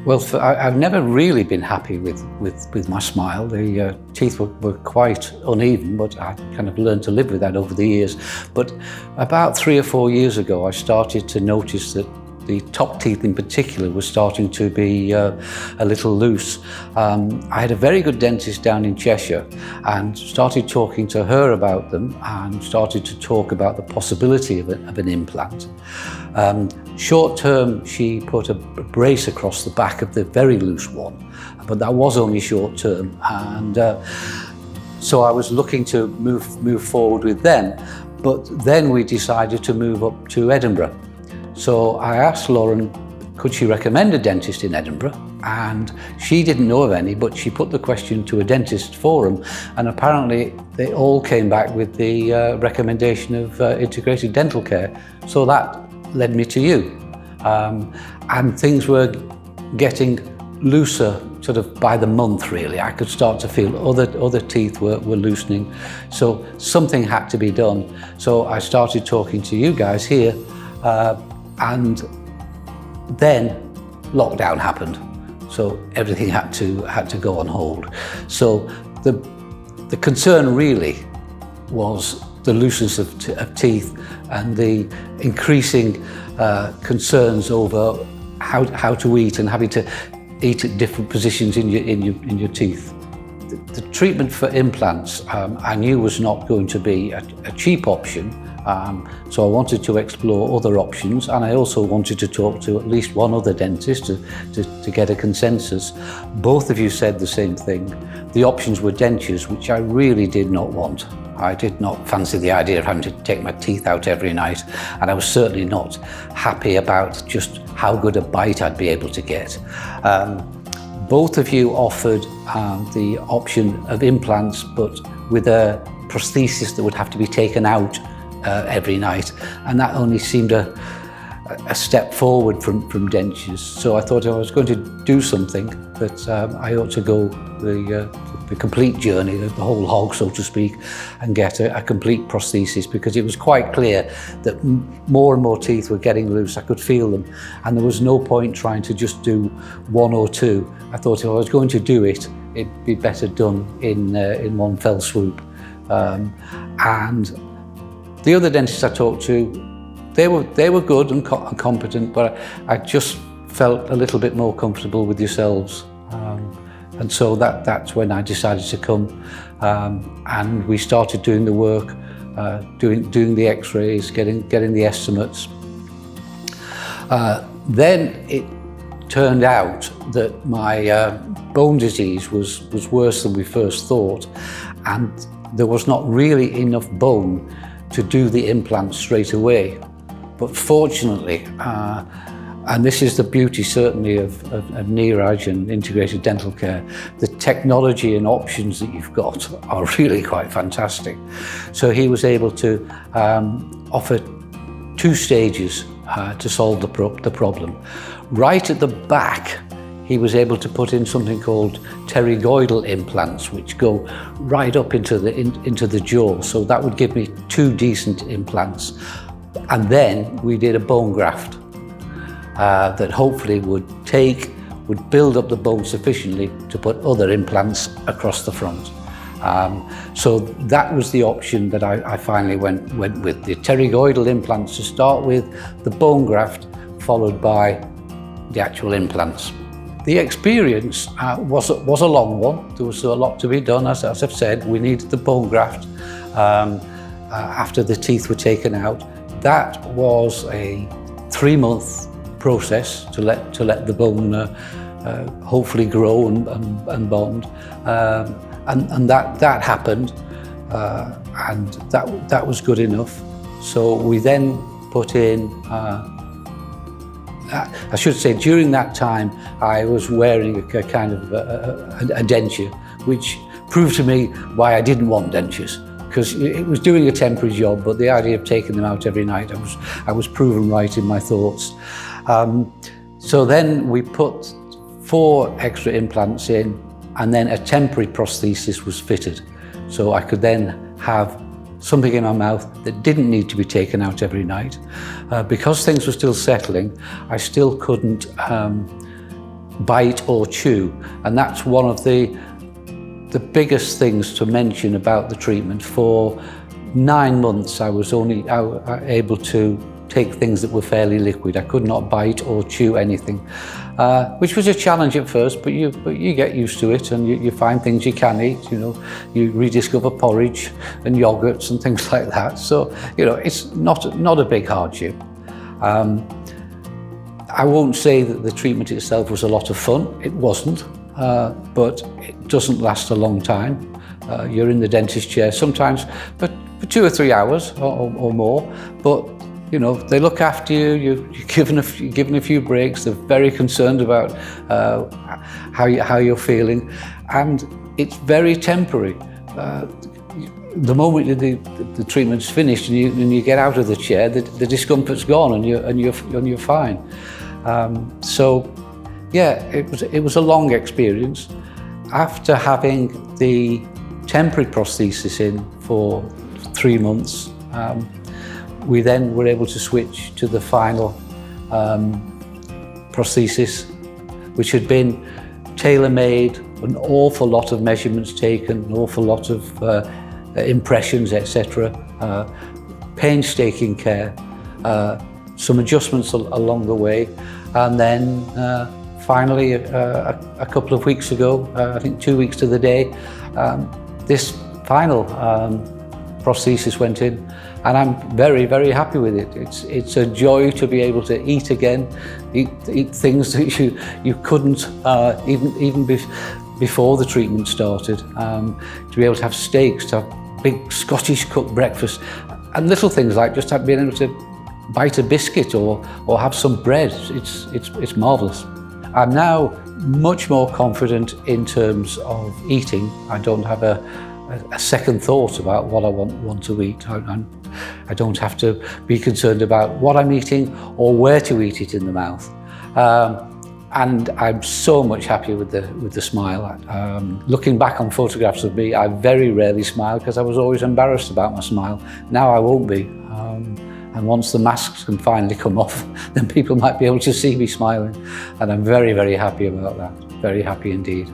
Well, I've never really been happy with my smile. The teeth were quite uneven, but I kind of learned to live with that over the years. But about 3 or 4 years ago, I started to notice that the top teeth in particular were starting to be a little loose. I had a very good dentist down in Cheshire and started talking to her about them and started to talk about the possibility of an implant. Short term, she put a brace across the back of the very loose one, but that was only short term. And so I was looking to move forward with them, but then we decided to move up to Edinburgh. So I asked Lauren, could she recommend a dentist in Edinburgh? And she didn't know of any, but she put the question to a dentist forum, and apparently they all came back with the recommendation of Integrated Dentalcare. So that led me to you. And things were getting looser sort of by the month, really. I could start to feel other teeth were loosening. So something had to be done. So I started talking to you guys here, and then lockdown happened. So everything had to go on hold. So the concern really was the looseness of teeth and the increasing concerns over how to eat and having to eat at different positions in your teeth. The treatment for implants I knew was not going to be a cheap option. So I wanted to explore other options, and I also wanted to talk to at least one other dentist to get a consensus. Both of you said the same thing. The options were dentures, which I really did not want. I did not fancy the idea of having to take my teeth out every night, and I was certainly not happy about just how good a bite I'd be able to get. Both of you offered the option of implants, but with a prosthesis that would have to be taken out every night, and that only seemed a step forward from dentures. So I thought I was going to do something, that I ought to go the complete journey, the whole hog, so to speak, and get a complete prosthesis, because it was quite clear that more and more teeth were getting loose. I could feel them, and there was no point trying to just do one or two. I thought if I was going to do it, it'd be better done in one fell swoop. And the other dentists I talked to, they were good and competent, but I just felt a little bit more comfortable with yourselves. And so that's when I decided to come, and we started doing the work, doing the x-rays, getting the estimates. Then it turned out that my bone disease was worse than we first thought, and there was not really enough bone to do the implant straight away. But fortunately, and this is the beauty certainly of Neeraj and Integrated Dentalcare, the technology and options that you've got are really quite fantastic. So he was able to offer 2 stages to solve the problem. Right at the back, he was able to put in something called pterygoidal implants, which go right up into the jaw. So that would give me 2 decent implants. And then we did a bone graft that hopefully would build up the bone sufficiently to put other implants across the front. So that was the option that I finally went with. The pterygoidal implants to start with, the bone graft, followed by the actual implants. The experience was a long one. There was a lot to be done, as I've said. We needed the bone graft after the teeth were taken out. That was a 3-month process to let the bone hopefully grow and bond, and that happened, and that was good enough. So we then put in. I should say, during that time, I was wearing a kind of a denture, which proved to me why I didn't want dentures, because it was doing a temporary job, but the idea of taking them out every night, I was proven right in my thoughts. So then we put 4 extra implants in, and then a temporary prosthesis was fitted. So I could then have something in my mouth that didn't need to be taken out every night. Because things were still settling, I still couldn't bite or chew, and that's one of the biggest things to mention about the treatment. For 9 months I was only able to take things that were fairly liquid. I could not bite or chew anything, which was a challenge at first, but you get used to it, and you find things you can eat. You know, you rediscover porridge and yogurts and things like that. So, you know, it's not a big hardship. I won't say that the treatment itself was a lot of fun. It wasn't, but it doesn't last a long time. You're in the dentist chair sometimes for 2 or 3 hours or more, but you know, they look after you. You're given a few breaks. They're very concerned about how you're feeling, and it's very temporary. The moment the treatment's finished and you get out of the chair, the discomfort's gone, and you're fine. So, yeah, it was a long experience. After having the temporary prosthesis in for 3 months, we then were able to switch to the final prosthesis, which had been tailor-made, an awful lot of measurements taken, an awful lot of impressions, etc. Painstaking care, some adjustments along the way, and then finally a couple of weeks ago, I think 2 weeks to the day, this final prosthesis went in, and I'm very, very happy with it. It's a joy to be able to eat again, eat things that you couldn't even before the treatment started. To be able to have steaks, to have big Scottish cooked breakfast, and little things like just being able to bite a biscuit or have some bread. It's marvellous. I'm now much more confident in terms of eating. I don't have a second thought about what I want to eat. I don't have to be concerned about what I'm eating or where to eat it in the mouth. And I'm so much happier with the smile. Looking back on photographs of me, I very rarely smile because I was always embarrassed about my smile. Now I won't be. And once the masks can finally come off, then people might be able to see me smiling. And I'm very, very happy about that. Very happy indeed.